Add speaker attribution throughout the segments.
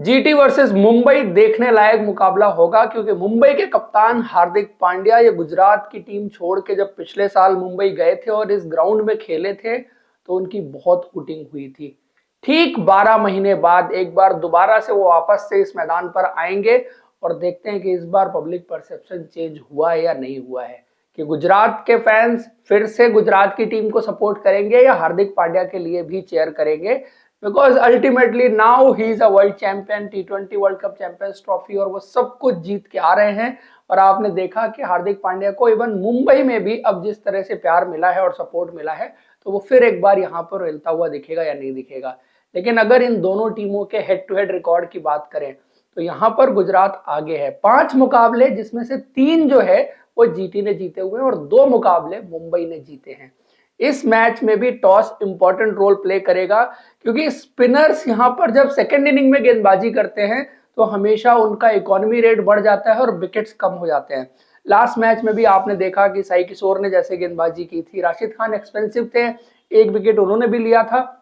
Speaker 1: GT versus Mumbai देखने लायक मुकाबला होगा, क्योंकि मुंबई के कप्तान हार्दिक पांड्या ये गुजरात की टीम छोड़ के जब पिछले साल मुंबई गए थे और इस ग्राउंड में खेले थे तो उनकी बहुत हुटिंग हुई थी। ठीक 12 महीने बाद एक बार दोबारा से वो वापस से इस मैदान पर आएंगे और देखते हैं कि इस बार पब्लिक परसेप्शन चेंज हुआ है या नहीं हुआ है, कि गुजरात के फैंस फिर से गुजरात की टीम को सपोर्ट करेंगे या हार्दिक पांड्या के लिए भी चेयर करेंगे। Because ultimately now he is a world champion, T20 world cup champions trophy और वो सब कुछ जीत के आ रहे हैं। और आपने देखा कि हार्दिक पांड्या को इवन मुंबई में भी अब जिस तरह से प्यार मिला है और सपोर्ट मिला है, तो वो फिर एक बार यहाँ पर हिलता हुआ दिखेगा या नहीं दिखेगा। लेकिन अगर इन दोनों टीमों के हेड टू हेड रिकॉर्ड की बात करें तो यहाँ पर गुजरात आगे है। 5 मुकाबले जिसमें से 3 जो है वो जीटी ने जीते हुए हैं और 2 मुकाबले मुंबई ने जीते हैं। इस मैच में भी टॉस इंपॉर्टेंट रोल प्ले करेगा, क्योंकि स्पिनर्स यहां पर जब सेकेंड इनिंग में गेंदबाजी करते हैं तो हमेशा उनका इकोनॉमी रेट बढ़ जाता है और विकेट्स कम हो जाते हैं। लास्ट मैच में भी आपने देखा कि साई किशोर ने जैसे गेंदबाजी की थी, राशिद खान एक्सपेंसिव थे, 1 विकेट उन्होंने भी लिया था।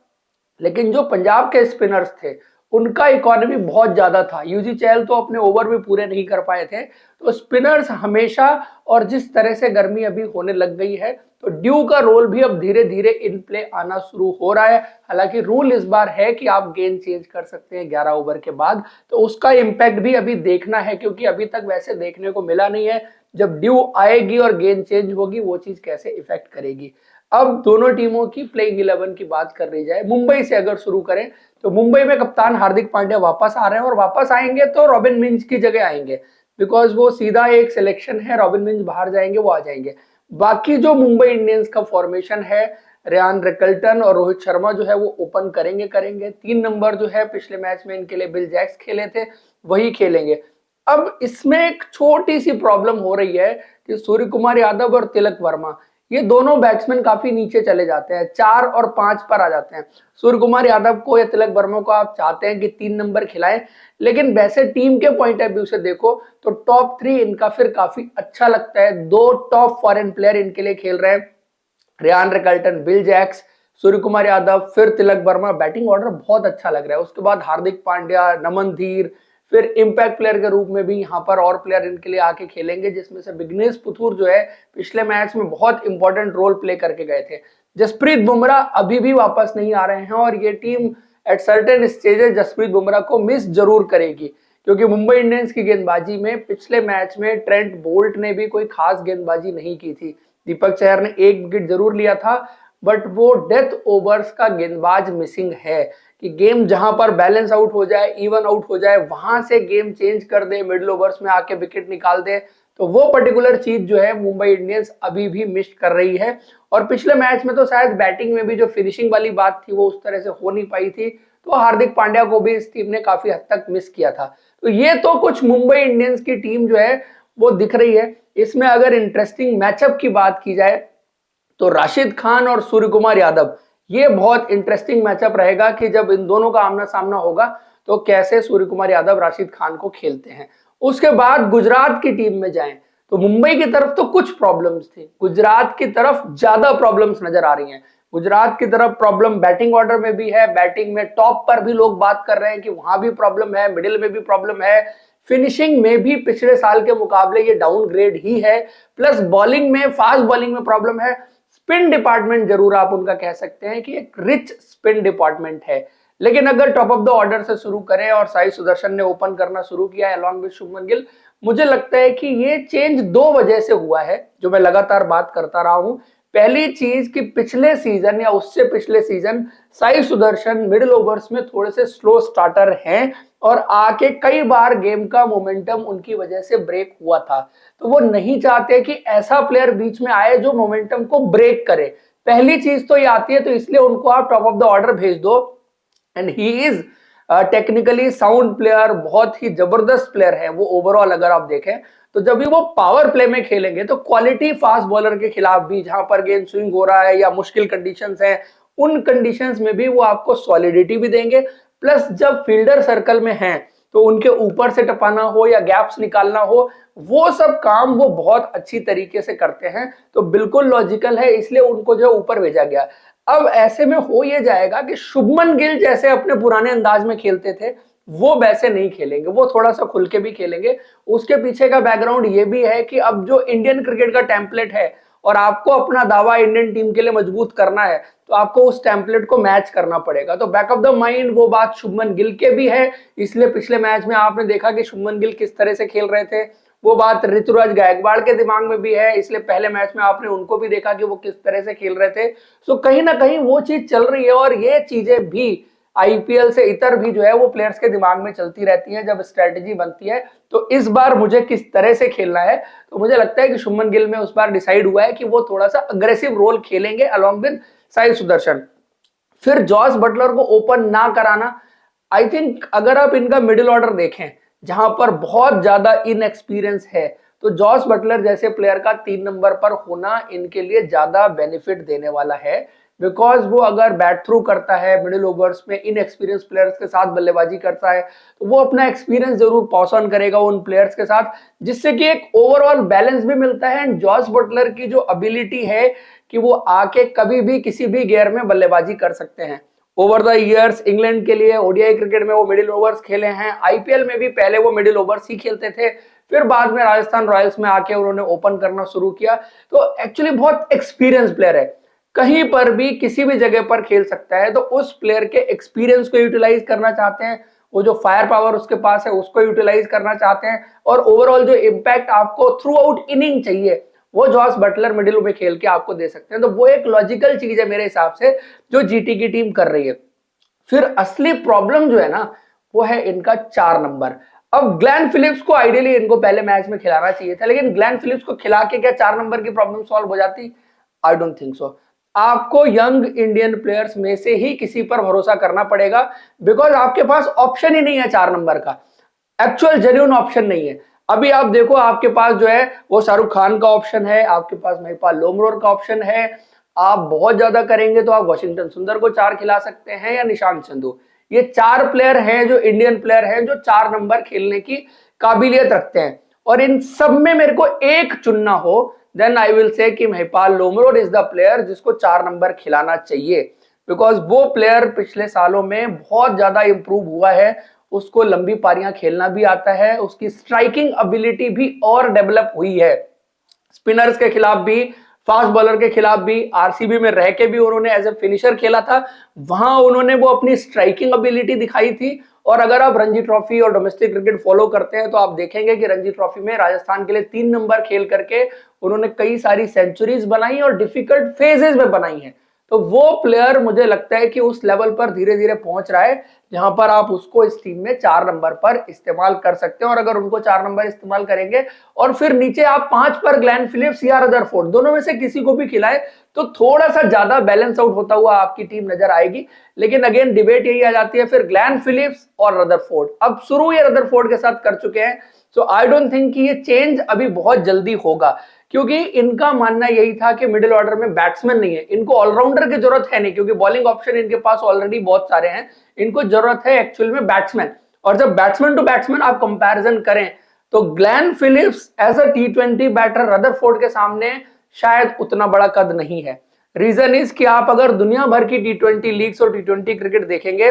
Speaker 1: लेकिन जो पंजाब के स्पिनर्स थे उनका इकोनॉमी बहुत ज्यादा था, यूजी चहल तो अपने ओवर भी पूरे नहीं कर पाए थे। तो स्पिनर्स हमेशा, और जिस तरह से गर्मी अभी होने लग गई है तो ड्यू का रोल भी अब धीरे धीरे इन प्ले आना शुरू हो रहा है। हालांकि रूल इस बार है कि आप गेंद चेंज कर सकते हैं 11 ओवर के बाद, तो उसका इंपैक्ट भी अभी देखना है, क्योंकि अभी तक वैसे देखने को मिला नहीं है। जब ड्यू आएगी और गेंद चेंज होगी वो चीज कैसे इफेक्ट करेगी। अब दोनों टीमों की प्लेइंग 11 की बात कर ली जाए, मुंबई से अगर शुरू करें तो मुंबई में कप्तान हार्दिक पांड्या वापस आ रहे हैं और वापस आएंगे तो रॉबिन मिंज की जगह आएंगे, बिकॉज वो सीधा एक सिलेक्शन है, रॉबिन मिंज बाहर जाएंगे वो आ जाएंगे। बाकी जो मुंबई इंडियंस का फॉर्मेशन है, रेयान रिकल्टन और रोहित शर्मा जो है वो ओपन करेंगे। 3 नंबर जो है पिछले मैच में इनके लिए बिल जैक्स खेले थे वही खेलेंगे। अब इसमें एक छोटी सी प्रॉब्लम हो रही है कि सूर्य कुमार यादव और तिलक वर्मा ये दोनों बैट्समैन काफी नीचे चले जाते हैं, 4 और 5 पर आ जाते हैं। सूर्य कुमार यादव को या तिलक वर्मा को आप चाहते हैं कि 3 नंबर खिलाएं, लेकिन वैसे टीम के पॉइंट ऑफ व्यू से देखो तो टॉप 3 इनका फिर काफी अच्छा लगता है। 2 टॉप फॉरेन प्लेयर इनके लिए खेल रहे हैं, Ryan Rickelton, bill Jacques, Surya Kumar Yadav, फिर तिलक वर्मा। बैटिंग ऑर्डर बहुत अच्छा लग रहा है। उसके बाद हार्दिक पांड्या, नमन धीर, फिर इंपैक्ट प्लेयर के रूप में भी यहाँ पर और प्लेयर इनके लिए आके खेलेंगे, जिसमें से विघ्नेश पुथुर जो है पिछले मैच में बहुत इंपॉर्टेंट रोल प्ले करके गए थे। जसप्रीत बुमराह अभी भी वापस नहीं आ रहे हैं और ये team at certain stages Jasprit Bumrah को मिस जरूर करेगी, क्योंकि मुंबई इंडियंस की गेंदबाजी में पिछले मैच में ट्रेंट बोल्ट ने भी कोई खास गेंदबाजी नहीं की थी। दीपक चहर ने 1 विकेट जरूर लिया था, बट वो डेथ ओवर्स का गेंदबाज मिसिंग है, कि गेम जहां पर बैलेंस आउट हो जाए, इवन आउट हो जाए, वहां से गेम चेंज कर दे, मिडिल ओवर्स में आके विकेट निकाल दे। तो वो पर्टिकुलर चीज जो है मुंबई इंडियंस अभी भी मिस कर रही है। और पिछले मैच में तो शायद बैटिंग में भी जो फिनिशिंग वाली बात थी वो उस तरह से हो नहीं पाई थी, तो हार्दिक पांड्या को भी इस टीम ने काफी हद तक मिस किया था। तो ये तो कुछ मुंबई इंडियंस की टीम जो है वो दिख रही है। इसमें अगर इंटरेस्टिंग मैचअप की बात की जाए तो राशिद खान और सूर्य कुमार यादव, ये बहुत इंटरेस्टिंग मैचअप रहेगा कि जब इन दोनों का आमना सामना होगा तो कैसे सूर्य कुमार यादव राशिद खान को खेलते हैं। उसके बाद गुजरात की टीम में जाएं तो मुंबई की तरफ तो कुछ प्रॉब्लम्स थी, गुजरात की तरफ ज्यादा प्रॉब्लम्स नजर आ रही हैं। गुजरात की तरफ प्रॉब्लम बैटिंग ऑर्डर में भी है, बैटिंग में टॉप पर भी लोग बात कर रहे हैं कि वहां भी प्रॉब्लम है, मिडिल में भी प्रॉब्लम है, फिनिशिंग में भी पिछले साल के मुकाबले ये डाउनग्रेड ही है, प्लस बॉलिंग में, फास्ट बॉलिंग में प्रॉब्लम है। स्पिन डिपार्टमेंट जरूर आप उनका कह सकते हैं कि एक रिच स्पिन डिपार्टमेंट है, लेकिन अगर टॉप ऑफ द ऑर्डर से शुरू करें और साई सुदर्शन ने ओपन करना शुरू किया है अलॉन्ग विद शुभमन गिल, मुझे लगता है कि ये चेंज 2 वजह से हुआ है जो मैं लगातार बात करता रहा हूं। पहली चीज कि पिछले सीजन या उससे पिछले season Sai Sudarshan middle overs में थोड़े से स्लो स्टार्टर हैं और आके कई बार गेम का मोमेंटम उनकी वजह से ब्रेक हुआ था। तो वो नहीं चाहते कि ऐसा प्लेयर बीच में आए जो मोमेंटम को ब्रेक करे। पहली चीज तो ये आती है, तो इसलिए उनको आप टॉप ऑफ द ऑर्डर भेज दो। And he is technically sound player, बहुत ही जबरदस्त प्लेयर है वो ओवरऑल अगर आप देखें। तो जब भी वो पावर प्ले में खेलेंगे तो क्वालिटी फास्ट बॉलर के खिलाफ भी, जहां पर गेंद स्विंग हो रहा है या मुश्किल कंडीशंस हैं, उन कंडीशंस में भी वो आपको सॉलिडिटी भी देंगे। प्लस जब फील्डर सर्कल में हैं तो उनके ऊपर से टपाना हो या गैप्स निकालना हो, वो सब काम वो बहुत अच्छी तरीके से करते हैं। तो बिल्कुल लॉजिकल है, इसलिए उनको जो ऊपर भेजा गया। अब ऐसे में हो ये जाएगा कि शुभमन गिल जैसे अपने पुराने अंदाज में खेलते थे वो वैसे नहीं खेलेंगे, वो थोड़ा सा खुल के भी खेलेंगे। उसके पीछे का बैकग्राउंड ये भी है कि अब जो इंडियन क्रिकेट का टेम्पलेट है और आपको अपना दावा इंडियन टीम के लिए मजबूत करना है, तो आपको उस टेम्पलेट को मैच करना पड़ेगा। तो बैक ऑफ द माइंड वो बात शुभमन गिल के भी है, इसलिए पिछले मैच में आपने देखा कि शुभमन गिल किस तरह से खेल रहे थे। वो बात ऋतुराज गायकवाड़ के दिमाग में भी है, इसलिए पहले मैच में आपने उनको भी देखा कि वो किस तरह से खेल रहे थे। सो कहीं ना कहीं वो चीज चल रही है, और ये चीजें भी आईपीएल से इतर भी जो है वो प्लेयर्स के दिमाग में चलती रहती है जब स्ट्रेटेजी बनती है। तो इस बार मुझे किस तरह से खेलना है, तो मुझे लगता है कि शुभमन गिल में उस बार डिसाइड हुआ है कि वो थोड़ा सा अग्रेसिव रोल खेलेंगे अलॉन्ग विद साई सुदर्शन। फिर जॉस बटलर को ओपन ना कराना, आई थिंक अगर आप इनका मिडिल ऑर्डर देखें जहां पर बहुत ज्यादा इनएक्सपीरियंस है, तो जॉस बटलर जैसे प्लेयर का 3 नंबर पर होना इनके लिए ज्यादा बेनिफिट देने वाला है। बिकॉज वो अगर बैट थ्रू करता है मिडिल ओवर्स में इनएक्सपीरियंस प्लेयर्स के साथ बल्लेबाजी करता है, तो वो अपना एक्सपीरियंस जरूर पास ऑन करेगा उन प्लेयर्स के साथ, जिससे कि एक ओवरऑल बैलेंस भी मिलता है। एंड जॉस बटलर की जो एबिलिटी है कि वो आके कभी भी किसी भी गियर में बल्लेबाजी कर सकते हैं। ओवर द ईयर्स इंग्लैंड के लिए ओडीआई क्रिकेट में वो मिडिल ओवर्स खेले हैं, आईपीएल में भी पहले वो मिडिल ओवर्स ही खेलते थे, फिर बाद में राजस्थान रॉयल्स में आके उन्होंने ओपन करना शुरू किया। तो एक्चुअली बहुत एक्सपीरियंस प्लेयर है, कहीं पर भी किसी भी जगह पर खेल सकता है। तो उस प्लेयर के एक्सपीरियंस को यूटिलाइज करना चाहते हैं, वो जो फायर पावर उसके पास है उसको यूटिलाइज करना चाहते हैं, और ओवरऑल जो इम्पैक्ट आपको थ्रू आउट इनिंग चाहिए वो जॉस बटलर मिडिल में खेल के आपको दे सकते हैं। तो वो एक लॉजिकल चीज है मेरे हिसाब से जो जीटी की टीम कर रही है। फिर असली प्रॉब्लम जो है ना, वो है इनका 4 नंबर। अब ग्लेन फिलिप्स को आइडियली इनको पहले मैच में खिलाना चाहिए था, लेकिन ग्लेन फिलिप्स को खिला के क्या 4 नंबर की प्रॉब्लम सॉल्व हो जाती? I don't think so. आपको यंग इंडियन प्लेयर्स में से ही किसी पर भरोसा करना पड़ेगा, बिकॉज आपके पास ऑप्शन ही नहीं है 4 नंबर का, एक्चुअल जेन्युइन ऑप्शन नहीं है। अभी आप देखो आपके पास जो है वो शाहरुख खान का ऑप्शन है, आपके पास महिपाल लोमरोर का ऑप्शन है, आप बहुत ज्यादा करेंगे तो आप वाशिंगटन सुंदर को 4 खिला सकते हैं या निशांत संधू। ये 4 प्लेयर हैं जो इंडियन प्लेयर हैं जो 4 नंबर खेलने की काबिलियत रखते हैं, और इन सब में मेरे को एक चुनना हो, देन आई विल से कि Mahipal Lomror is the player जिसको 4 नंबर खिलाना चाहिए। बिकॉज वो प्लेयर पिछले सालों में बहुत ज्यादा इंप्रूव हुआ है, उसको लंबी पारियां खेलना भी आता है, उसकी स्ट्राइकिंग एबिलिटी भी और डेवलप हुई है। स्पिनर्स के खिलाफ भी, फास्ट बॉलर के खिलाफ भी, आरसीबी में रह के भी उन्होंने एज ए फिनिशर खेला था, वहां उन्होंने वो अपनी स्ट्राइकिंग एबिलिटी दिखाई थी। और अगर आप रणजी ट्रॉफी और डोमेस्टिक क्रिकेट फॉलो करते हैं तो आप देखेंगे कि रणजी ट्रॉफी में राजस्थान के लिए 3 नंबर खेल करके उन्होंने कई सारी सेंचुरीज बनाई और डिफिकल्ट फेजेस में बनाई है। तो वो प्लेयर मुझे लगता है कि उस लेवल पर धीरे धीरे पहुंच रहा है जहां पर आप उसको इस टीम में 4 नंबर पर इस्तेमाल कर सकते हैं। और अगर उनको 4 नंबर इस्तेमाल करेंगे और फिर नीचे आप 5 पर ग्लेन फिलिप्स या रदरफोर्ड दोनों में से किसी को भी खिलाए, तो थोड़ा सा ज्यादा बैलेंस आउट होता हुआ आपकी टीम नजर आएगी। लेकिन अगेन डिबेट यही आ जाती है फिर ग्लेन फिलिप्स और रदरफोर्ड। अब शुरू ये रदरफोर्ड के साथ कर चुके हैं, सो आई डोंट थिंक कि ये चेंज अभी बहुत जल्दी होगा, क्योंकि इनका मानना यही था कि मिडिल ऑर्डर में बैट्समैन नहीं है, इनको ऑलराउंडर की जरूरत है नहीं, क्योंकि बॉलिंग ऑप्शन इनके पास ऑलरेडी बहुत सारे हैं, इनको जरूरत है एक्चुअल में बैट्समैन। और जब बैट्समैन टू बैट्समैन आप कंपैरिजन करें तो ग्लेन फिलिप्स एज अ टी20 बैटर रदरफोर्ड के सामने शायद उतना बड़ा कद नहीं है। रीजन इज कि आप अगर दुनिया भर की टी20 लीग्स और टी20 क्रिकेट देखेंगे,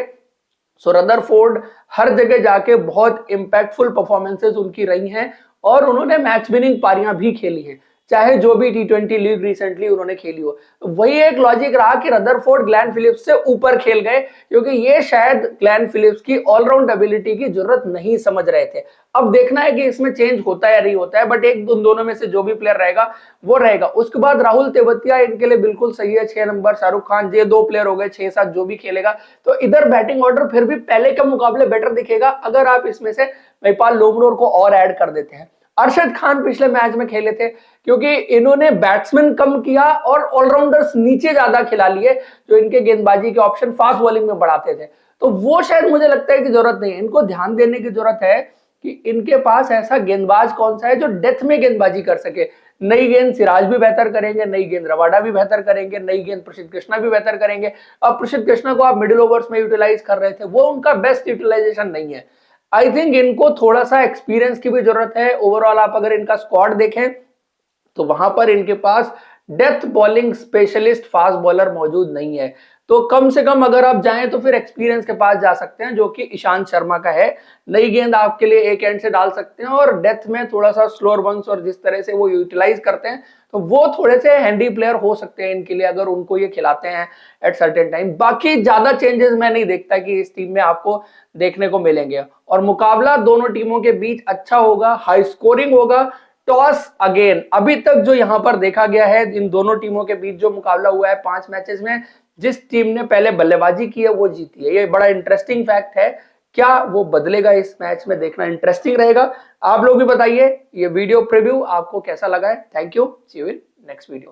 Speaker 1: सो रदरफोर्ड हर जगह जाके बहुत इंपैक्टफुल परफॉर्मेंसेस उनकी रही हैं, और उन्होंने मैच विनिंग पारियां भी खेली हैं, चाहे जो भी टी20 लीग रिसेंटली उन्होंने खेली हो। वही एक लॉजिक रहा कि रदरफोर्ड ग्लेन फिलिप्स से ऊपर खेल गए, क्योंकि ये शायद ग्लेन फिलिप्स की ऑलराउंड एबिलिटी की जरूरत नहीं समझ रहे थे। अब देखना है कि इसमें चेंज होता है या नहीं होता है, बट एक उन दोनों में से जो भी प्लेयर रहेगा वो रहेगा। उसके बाद राहुल तेवतिया इनके लिए बिल्कुल सही है, 6 नंबर शाहरुख खान, ये 2 प्लेयर हो गए, 6-7 जो भी खेलेगा। तो इधर बैटिंग ऑर्डर फिर भी पहले के मुकाबले बेटर दिखेगा अगर आप इसमें से महिपाल लोमरोर को और ऐड कर देते हैं। अरशद खान पिछले मैच में खेले थे, क्योंकि इन्होंने बैट्समैन कम किया और ऑलराउंडर्स नीचे ज्यादा खिला लिए, जो इनके गेंदबाजी के ऑप्शन फास्ट बॉलिंग में बढ़ाते थे। तो वो शायद मुझे लगता है कि जरूरत नहीं है, इनको ध्यान देने की जरूरत है कि इनके पास ऐसा गेंदबाज कौन सा है जो डेथ में गेंदबाजी कर सके। नई गेंद सिराज भी बेहतर करेंगे, नई गेंद रबाडा भी बेहतर करेंगे, नई गेंद प्रसिद्ध कृष्णा भी बेहतर करेंगे। अब प्रसिद्ध कृष्णा को आप मिडिल ओवर्स में यूटिलाइज कर रहे थे, वो उनका बेस्ट यूटिलाइजेशन नहीं है। आई थिंक इनको थोड़ा सा एक्सपीरियंस की भी जरूरत है। ओवरऑल आप अगर इनका स्क्वाड देखें तो वहां पर इनके पास death bowling specialist fast bowler मौजूद नहीं है। तो कम से कम अगर आप जाएं तो फिर एक्सपीरियंस के पास जा सकते हैं, जो कि ईशांत शर्मा का है। नई गेंद आपके लिए एक एंड से डाल सकते हैं, और डेथ में थोड़ा सा स्लोअर वंस और जिस तरह से वो यूटिलाइज करते हैं, तो वो थोड़े से हैंडी प्लेयर हो सकते हैं इनके लिए, अगर उनको ये खिलाते हैं एट सर्टेन टाइम। बाकी ज्यादा चेंजेस मैं नहीं देखता कि इस टीम में आपको देखने को मिलेंगे, और मुकाबला दोनों टीमों के बीच अच्छा होगा, हाई स्कोरिंग होगा। टॉस अगेन, अभी तक जो यहां पर देखा गया है इन दोनों टीमों के बीच जो मुकाबला हुआ है 5 मैचेस में, जिस टीम ने पहले बल्लेबाजी की है वो जीती है। ये बड़ा इंटरेस्टिंग फैक्ट है। क्या वो बदलेगा इस मैच में, देखना इंटरेस्टिंग रहेगा। आप लोग भी बताइए ये वीडियो प्रीव्यू आपको कैसा लगा है। Thank you, see you in next video.